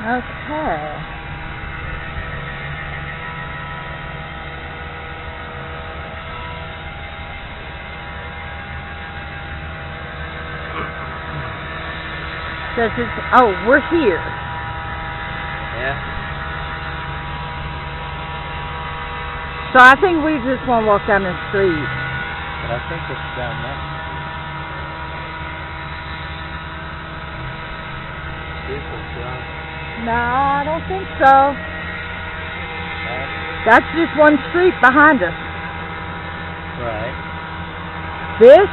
Okay. Says it's, oh, we're here. Yeah. So I think we just want to walk down the street. But I think it's down that street. No, I don't think so. That's just one street behind us. Right. This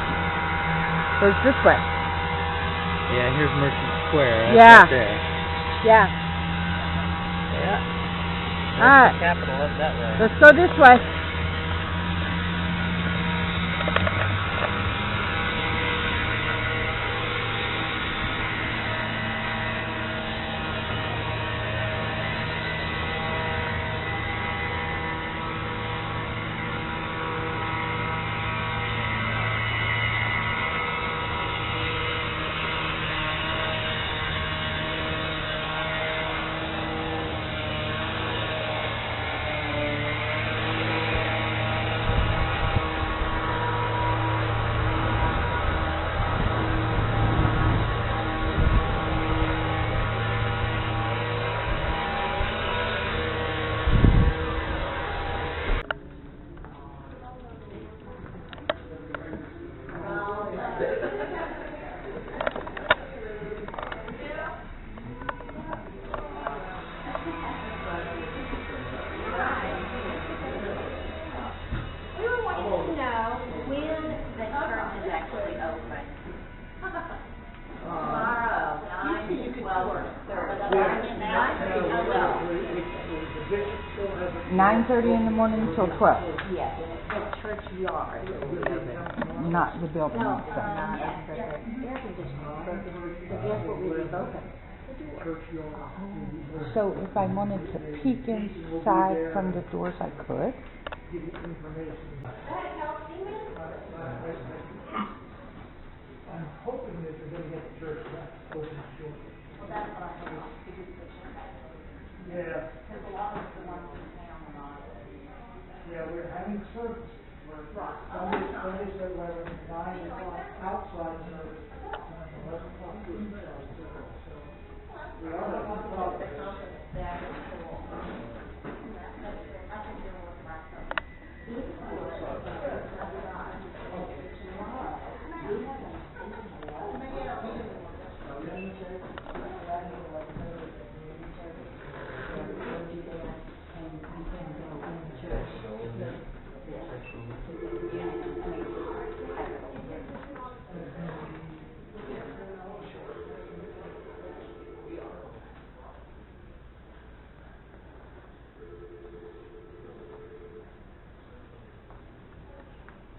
goes this way. Yeah, here's Merchant Square. That's Yeah. right there. Yeah. Yeah. All right. The Capitol up that way. Let's go this way. Tomorrow. 9:30 in the morning till 12. Yes, the church yard. Not the building. No, itself. not air conditioning, but guess what we would open? So if I wanted to peek inside from the doors, I could. I'm hoping that they're going to get the church back open shortly. Well, that's what I hope. Yeah. Because a lot of the ones in town are not. Yeah, we're having services. Sunday, 11, 9 o'clock outside service, and 11 o'clock inside service. So we are having progress.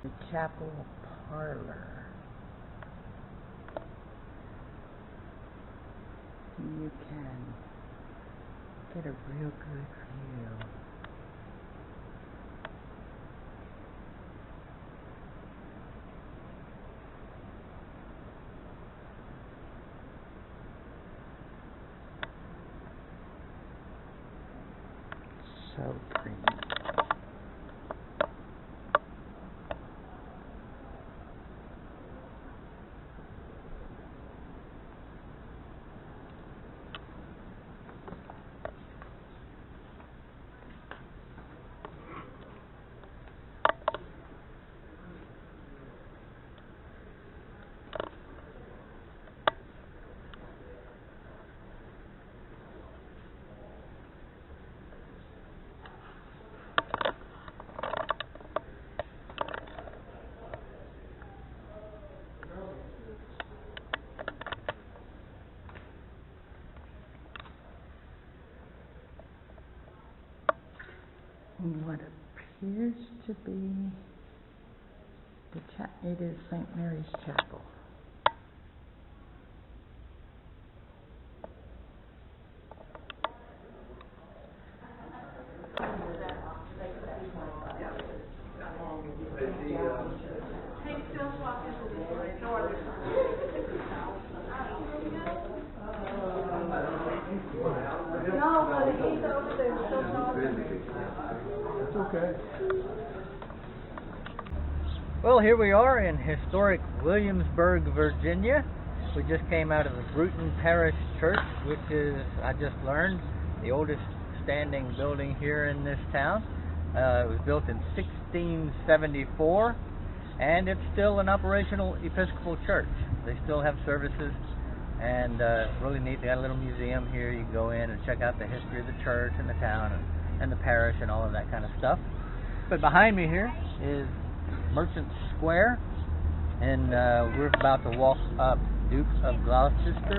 The chapel parlor. You can get a real good view. So pretty. What appears to be it is St. Mary's Chapel. It's okay. Well, here we are in historic Williamsburg, Virginia. We just came out of the Bruton Parish Church, which is, I just learned, the oldest standing building here in this town. It was built in 1674, and it's still an operational Episcopal church. They still have services, and really neat. They got a little museum here. You can go in and check out the history of the church and the town and the parish and all of that kind of stuff. But behind me here is Merchant Square, and we're about to walk up Duke of Gloucester.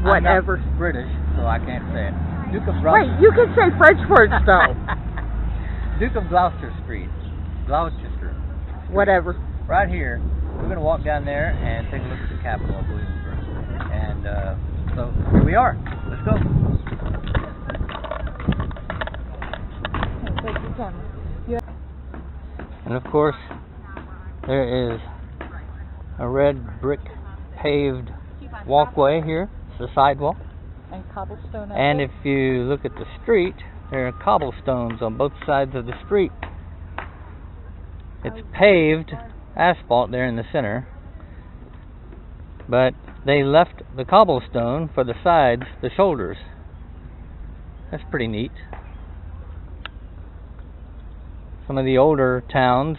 Whatever. I'm not British, so I can't say it. Duke of Gloucester. Wait, you can say French words though. Duke of Gloucester Street. Gloucester. Whatever. Right here. We're going to walk down there and take a look at the capital of Williamsburg. And so here we are. Let's go. Take your camera. And of course, there is a red brick paved walkway here. It's the sidewalk. And cobblestone. And if you look at the street, there are cobblestones on both sides of the street. It's paved asphalt there in the center, but they left the cobblestone for the sides, the shoulders. That's pretty neat. Some of the older towns,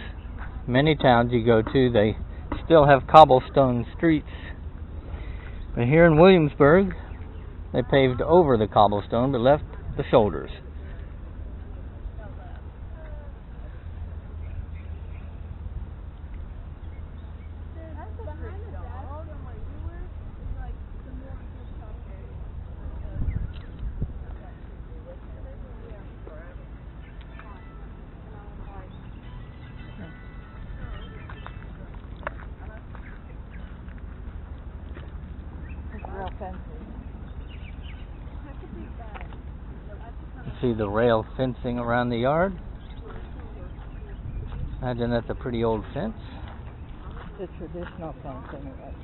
many towns you go to, they still have cobblestone streets. But here in Williamsburg, they paved over the cobblestone but left the shoulders. See the rail fencing around the yard. Imagine that's a pretty old fence. The traditional fence, anyway.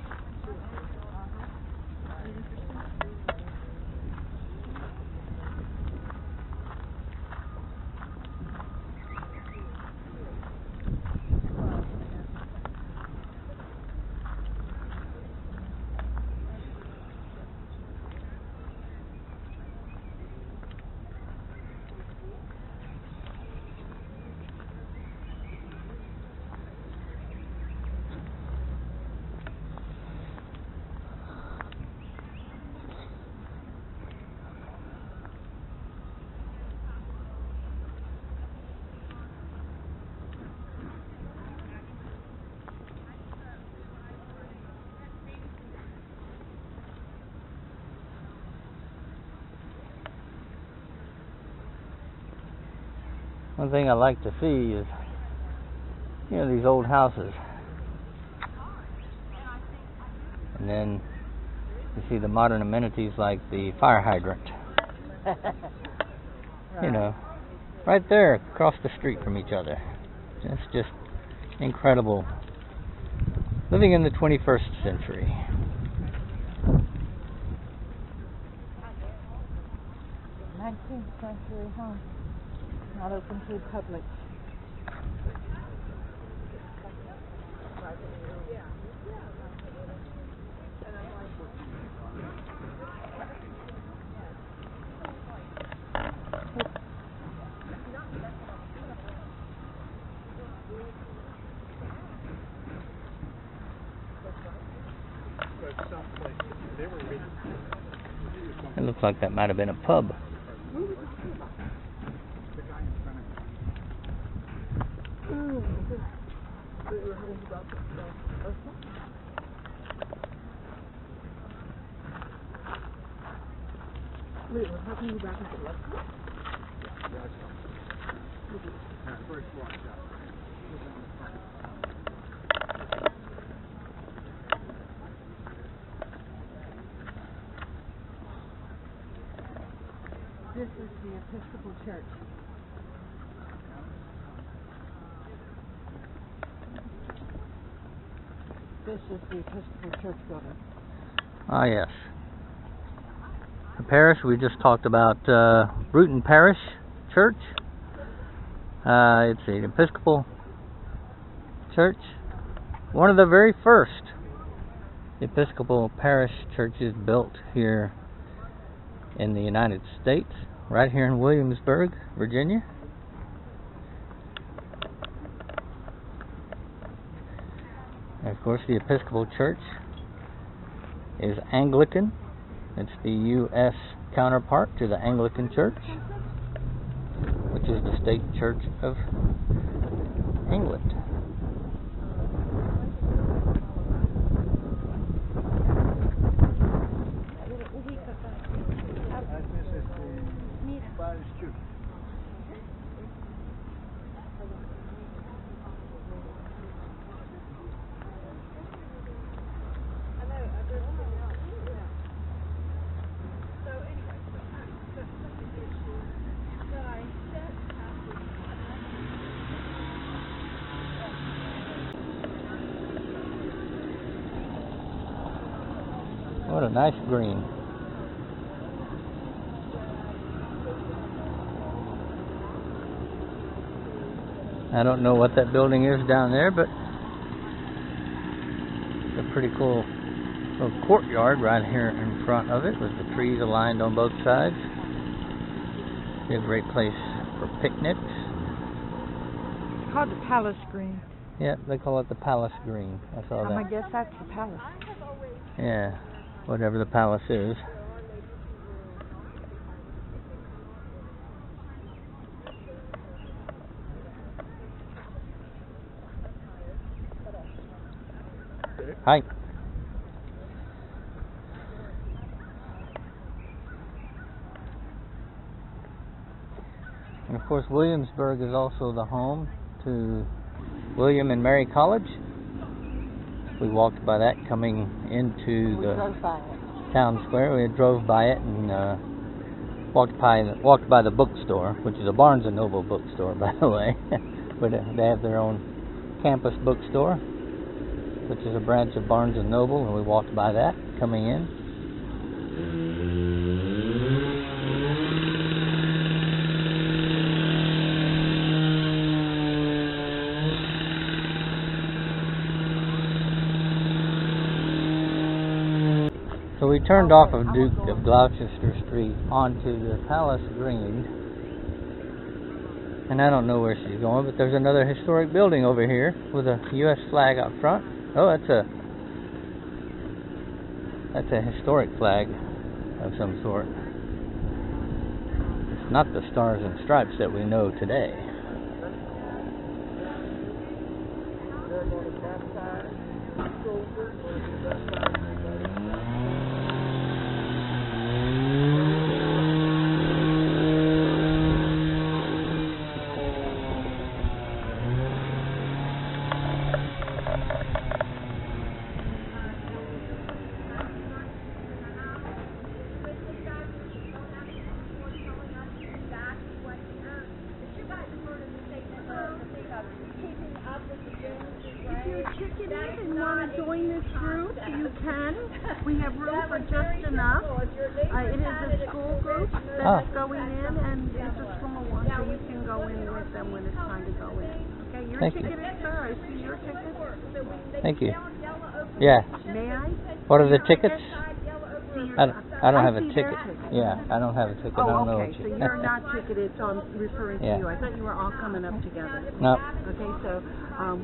One thing I like to see is, you know, these old houses. And then you see the modern amenities like the fire hydrant. You know, right there across the street from each other. It's just incredible. Living in the 21st century. Century home. Not open to the public. It looks like that might have been a pub. Wait, what happened to you back at the left? This is the Episcopal Church. This is the Episcopal Church building. Ah, yes. The parish, we just talked about Bruton Parish Church. It's an Episcopal Church. One of the very first Episcopal parish churches built here in the United States, right here in Williamsburg, Virginia. And of course, the Episcopal Church is Anglican. It's the U.S. counterpart to the Anglican Church, which is the state church of England. What a nice green. I don't know what that building is down there, but it's a pretty cool little courtyard right here in front of it with the trees aligned on both sides. Be a great place for picnics. It's called the Palace Green. Yeah, they call it the Palace Green. I saw that. I guess that's the palace. Yeah, whatever the palace is. Hi. And of course, Williamsburg is also the home to William and Mary College. We walked by that coming into the town square. We drove by it and walked by the bookstore, which is a Barnes and Noble bookstore, by the way. But they have their own campus bookstore, which is a branch of Barnes and Noble, and we walked by that coming in. So we turned off of Duke of Gloucester Street onto the Palace Green, and I don't know where she's going, but there's another historic building over here with a U.S. flag out front. Oh, that's a historic flag of some sort. It's not the Stars and Stripes that we know today. And want to join this group, you can. We have room for just enough. It is a school group that's going in, and it's a small one, so you can go in with them when it's time to go in. Okay, your ticket is, sir. I see your ticket. Thank you. Yeah. May I? What are the tickets? I don't have a ticket. Yeah, I don't have a ticket. I don't know okay. what So you're not ticketed, so I'm referring to you. I thought you were all coming up together. No. Okay, so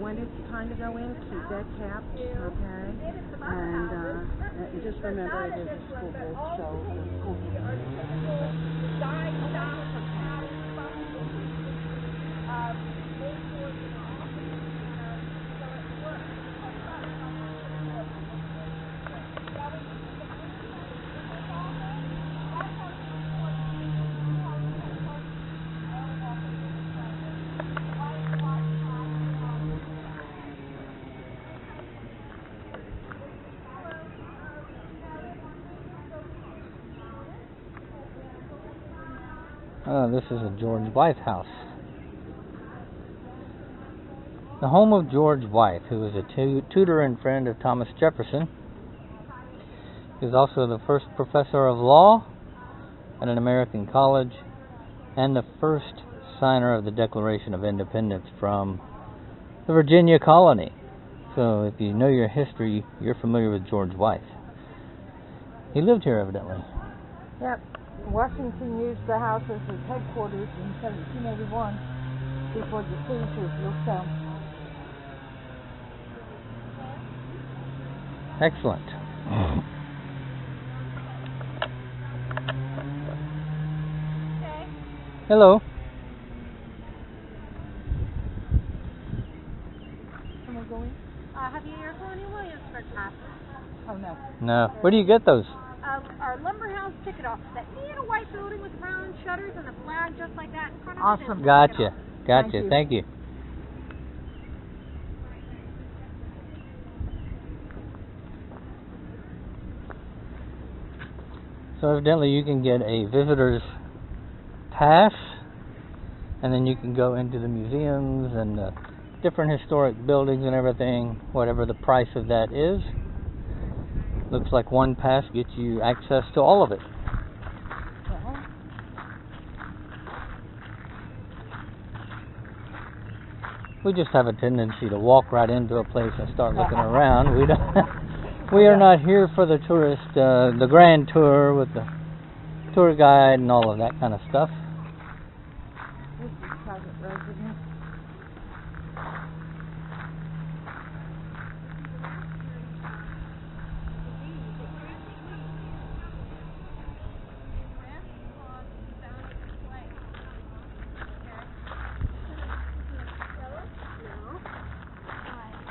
when it's time to go in, keep that cap, okay? And just remember it is a school board, so the school this is a George Wythe house. The home of George Wythe, who was a tutor and friend of Thomas Jefferson. He was also the first professor of law at an American college, and the first signer of the Declaration of Independence from the Virginia colony. So if you know your history, you're familiar with George Wythe. He lived here evidently. Yep. Washington used the house as his headquarters in 1781 before the siege of Yorktown. Excellent. Hello. Can we go in? Have you ever gone to Williamsburg past? Oh, no. No. Where do you get those? Our lumber house ticket office. That little white building with brown shutters and a flag just like that in front of it. Awesome. Gotcha. Gotcha. Thank you. So evidently you can get a visitor's pass, and then you can go into the museums and the different historic buildings and everything, whatever the price of that is. Looks like one pass gets you access to all of it. We just have a tendency to walk right into a place and start looking around. We don't. We are not here for the tourist, the grand tour with the tour guide and all of that kind of stuff. This is private residence.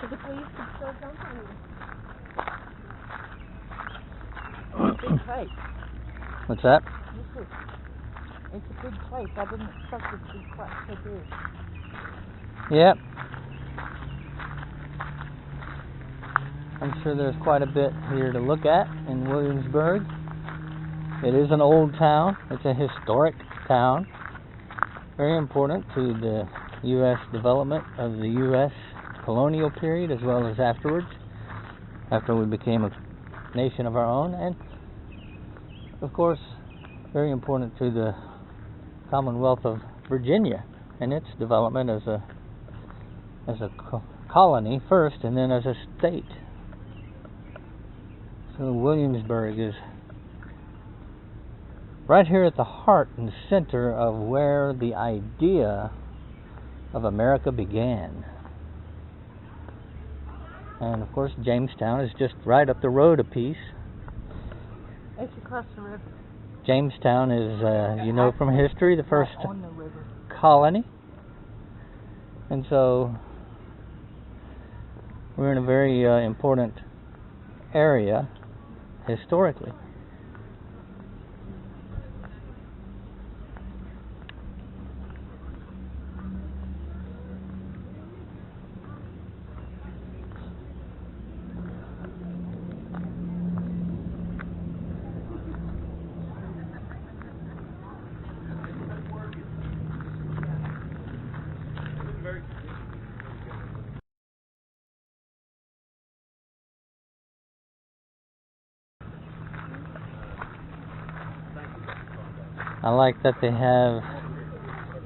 The police could still jump on you. Big place. What's that? It's a big place. I didn't expect it to be quite so big. Yep. I'm sure there's quite a bit here to look at in Williamsburg. It is an old town. It's a historic town. Very important to the U.S. development of the U.S. colonial period, as well as afterwards, after we became a nation of our own, and of course very important to the Commonwealth of Virginia and its development as a colony first, and then as a state. So Williamsburg is right here at the heart and center of where the idea of America began. And of course Jamestown is just right up the road a piece. It's across the river. Jamestown is, you know from history, the first On the river. colony. And so we're in a very important area historically. I like that they have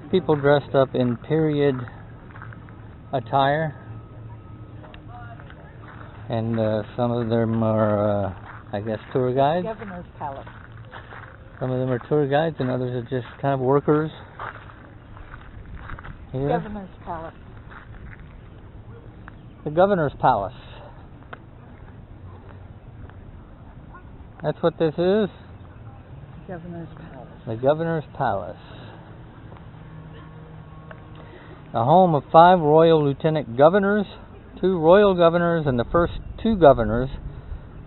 people dressed up in period attire, and some of them are, I guess, tour guides. Governor's Palace. Some of them are tour guides, and others are just kind of workers here. Governor's Palace. The Governor's Palace. That's what this is? Governor's Palace. The Governor's Palace. The home of 5 royal lieutenant governors, 2 royal governors, and the first 2 governors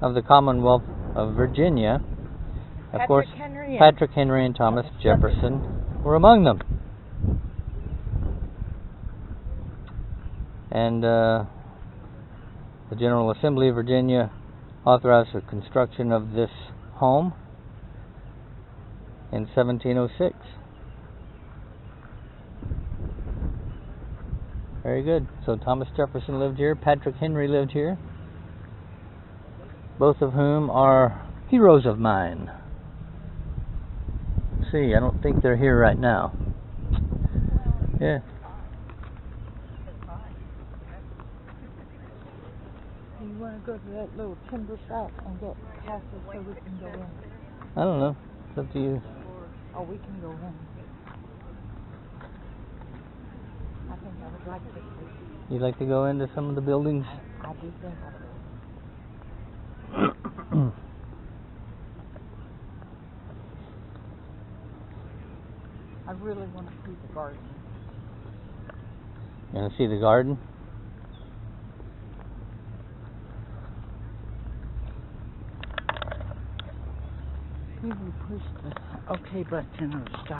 of the Commonwealth of Virginia. Of course, Patrick Henry and Thomas Jefferson were among them. And the General Assembly of Virginia authorized the construction of this home in 1706. Very good. So Thomas Jefferson lived here, Patrick Henry lived here, both of whom are heroes of mine. see. I don't think they're here right now. Yeah. You want to go to that little timber shop and get passes so we can go in? I don't know. It's up to you. Or we can go in. I think I would like to see. You'd like to go into some of the buildings? I do think I would. I really want to see the garden. You want to see the garden? You will push the OK button or stop.